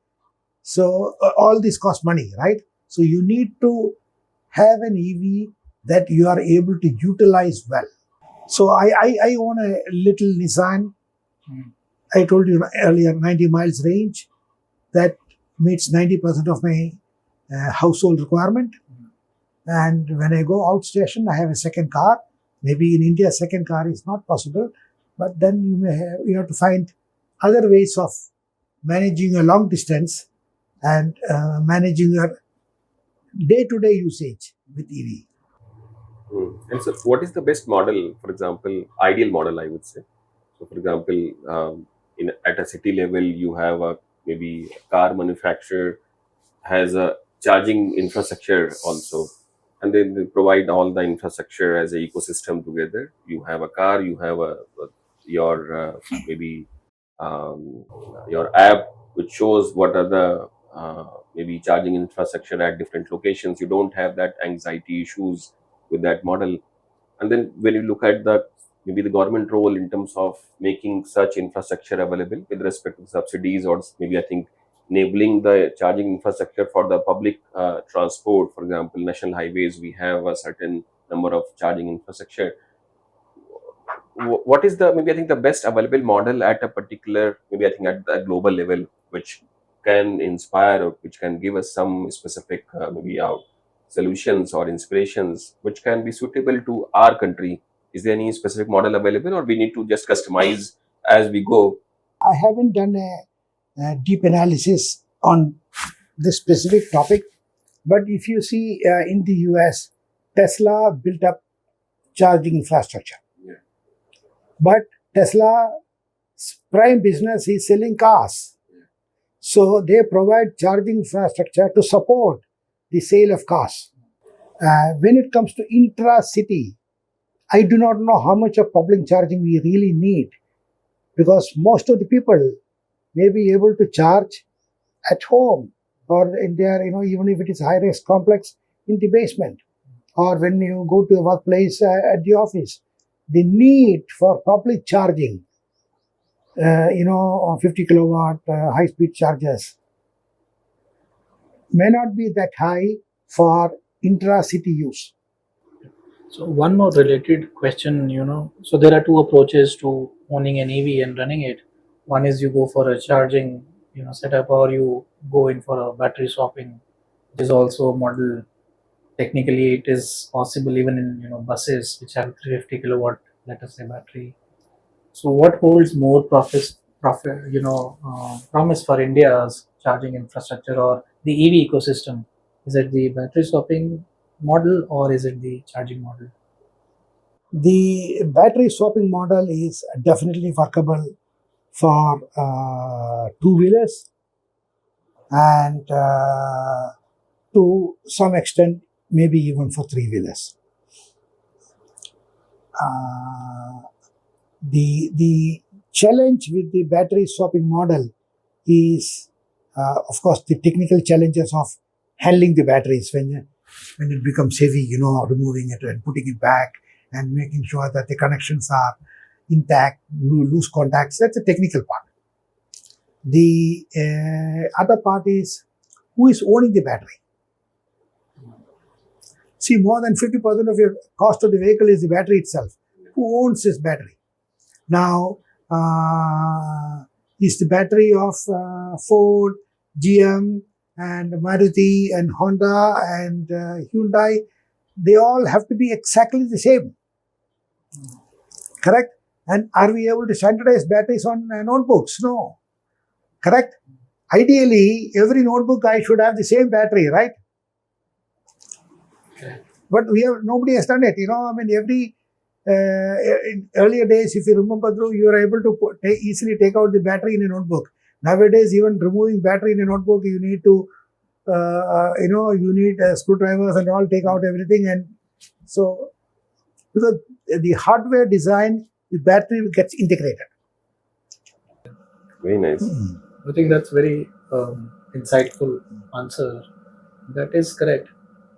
So all this costs money, right? So you need to have an EV that you are able to utilize well. So I own a little Nissan. I told you earlier, 90 miles range. That meets 90% of my household requirement. And when I go out station, I have a second car. Maybe in India, a second car is not possible, but then you have to find other ways of managing a long distance and managing your day-to-day usage with EV. And so, what is the best model? For example, ideal model, I would say. So, for example, at a city level, you have maybe a car manufacturer has a charging infrastructure also, and then they provide all the infrastructure as an ecosystem together. You have a car, you have your maybe your app which shows what are the maybe charging infrastructure at different locations. You don't have that anxiety issues with that model. And then when you look at the maybe the government role in terms of making such infrastructure available with respect to subsidies, or maybe I think enabling the charging infrastructure for the public transport, for example, national highways, we have a certain number of charging infrastructure. What is the maybe I think the best available model at a particular maybe I think at the global level, which can inspire or which can give us some specific maybe solutions or inspirations which can be suitable to our country? Is there any specific model available, or we need to just customize as we go? I haven't done a deep analysis on this specific topic, but if you see in the US, Tesla built up charging infrastructure. Yeah. But Tesla's prime business is selling cars. So they provide charging infrastructure to support the sale of cars. When it comes to intra-city, I do not know how much of public charging we really need, because most of the people may be able to charge at home or in their, even if it is high-rise complex, in the basement, or when you go to the workplace at the office. The need for public charging, 50 kilowatt high-speed chargers may not be that high for intra-city use. So one more related question, so there are two approaches to owning an EV and running it. One is you go for a charging, setup, or you go in for a battery swapping, which is also a model. Technically, it is possible even in buses which have 350 kilowatt, let us say, battery. So what holds more promise for India's charging infrastructure or the EV ecosystem? Is it the battery swapping model or is it the charging model? The battery swapping model is definitely workable for two-wheelers, and to some extent maybe even for three-wheelers. The challenge with the battery swapping model is, of course, the technical challenges of handling the batteries when it becomes heavy, removing it and putting it back and making sure that the connections are intact, loose contacts. That's a technical part. The other part is who is owning the battery. See, more than 50% of your cost of the vehicle is the battery itself. Who owns this battery? Now, is the battery of Ford, GM, and Maruti, and Honda, and Hyundai, they all have to be exactly the same. Correct? And are we able to standardize batteries on notebooks? No. Correct? Ideally, every notebook I should have the same battery, right? Okay. But nobody has done it. Every in earlier days, if you remember, you were able to easily take out the battery in a notebook. Nowadays, even removing battery in a notebook, you need to, you need screwdrivers and all, take out everything. And so, because the hardware design, the battery gets integrated. Very nice. I think that's very insightful answer. That is correct.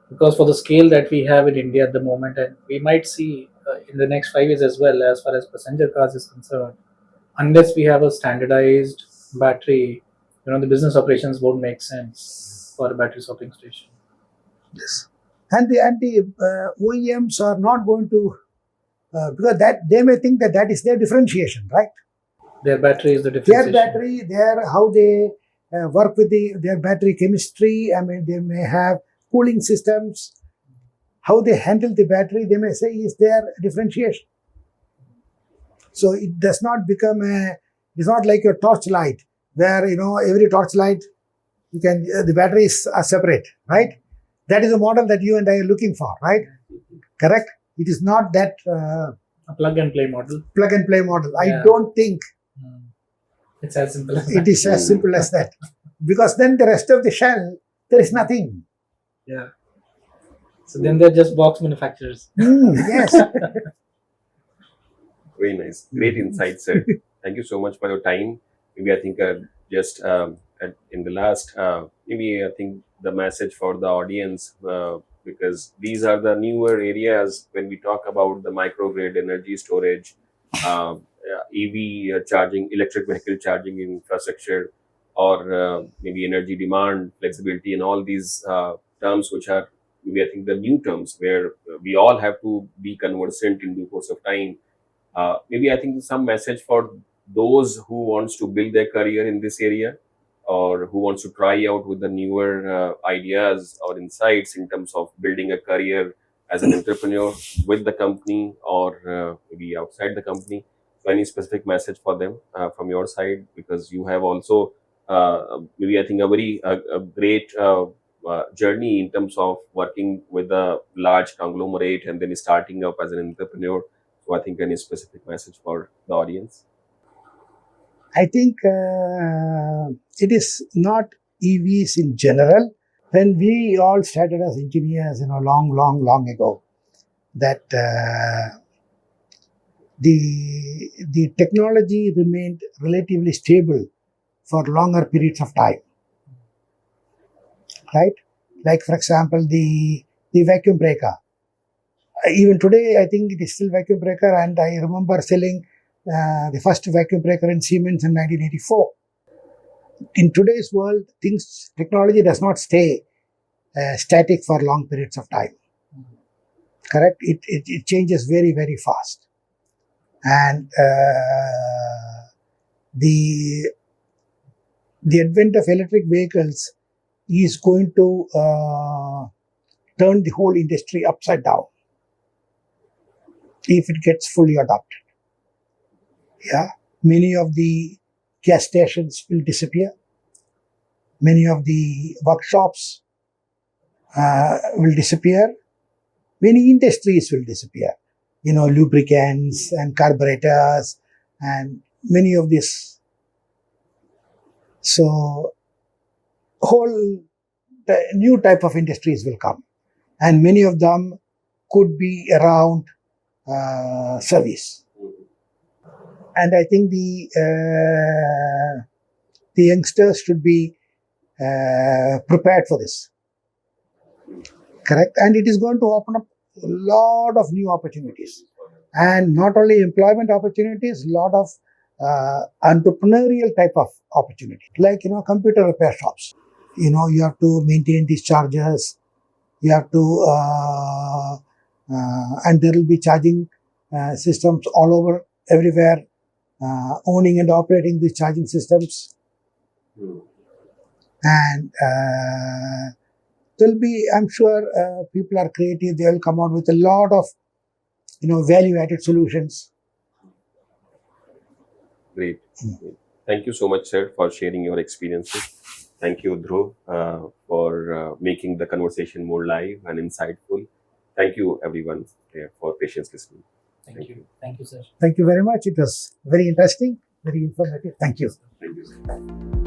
Because for the scale that we have in India at the moment, and we might see in the next 5 years as well, as far as passenger cars is concerned, unless we have a standardized battery, the business operations won't make sense for a battery swapping station. Yes. And the OEMs are not going to, because that they may think that is their differentiation, right? Their battery is the differentiation. Their battery, how they work with their battery chemistry. They may have cooling systems. How they handle the battery, they may say, is their differentiation. So it does not become it's not like your torchlight, where, every torchlight, the batteries are separate, right? That is a model that you and I are looking for, right? Correct? It is not that a plug and play model. Plug and play model. Yeah. I don't think it's as simple as it is as simple as that. Because then the rest of the shell, there is nothing. Yeah. So then they're just box manufacturers. Yes. Very nice. Great insight, sir. Thank you so much for your time. maybe I think just in the last, maybe I think the message for the audience, because these are the newer areas when we talk about the microgrid energy storage, EV charging, electric vehicle charging infrastructure, or maybe energy demand, flexibility, and all these terms, which are maybe I think the new terms where we all have to be conversant in due course of time. Maybe I think some message for those who wants to build their career in this area, or who wants to try out with the newer ideas or insights in terms of building a career as an entrepreneur with the company, or maybe outside the company. So any specific message for them from your side, because you have also maybe I think a great journey in terms of working with a large conglomerate and then starting up as an entrepreneur. So I think any specific message for the audience? I think it is not EVs in general. When we all started as engineers, long ago, that the technology remained relatively stable for longer periods of time, right? Like, for example, the vacuum breaker. Even today, I think it is still vacuum breaker, and I remember selling the first vacuum breaker in Siemens in 1984. In today's world, technology does not stay static for long periods of time. Correct? It changes very, very fast. And the advent of electric vehicles is going to turn the whole industry upside down if it gets fully adopted. Yeah, many of the gas stations will disappear. Many of the workshops will disappear. Many industries will disappear. Lubricants and carburetors and many of this. So, new type of industries will come, and many of them could be around service. And I think the youngsters should be prepared for this. Correct? And it is going to open up a lot of new opportunities. And not only employment opportunities, a lot of entrepreneurial type of opportunity. Like, computer repair shops. You have to maintain these chargers. You have to, and there will be charging systems all over, everywhere. Owning and operating these charging systems. And there'll be, I'm sure, people are creative. They will come out with a lot of, value-added solutions. Great. Thank you so much, sir, for sharing your experiences. Thank you, Dhruv, for making the conversation more live and insightful. Thank you, everyone, for patience listening. Thank you. Thank you, sir. Thank you very much. It was very interesting, very informative. Thank you. Thank you, sir.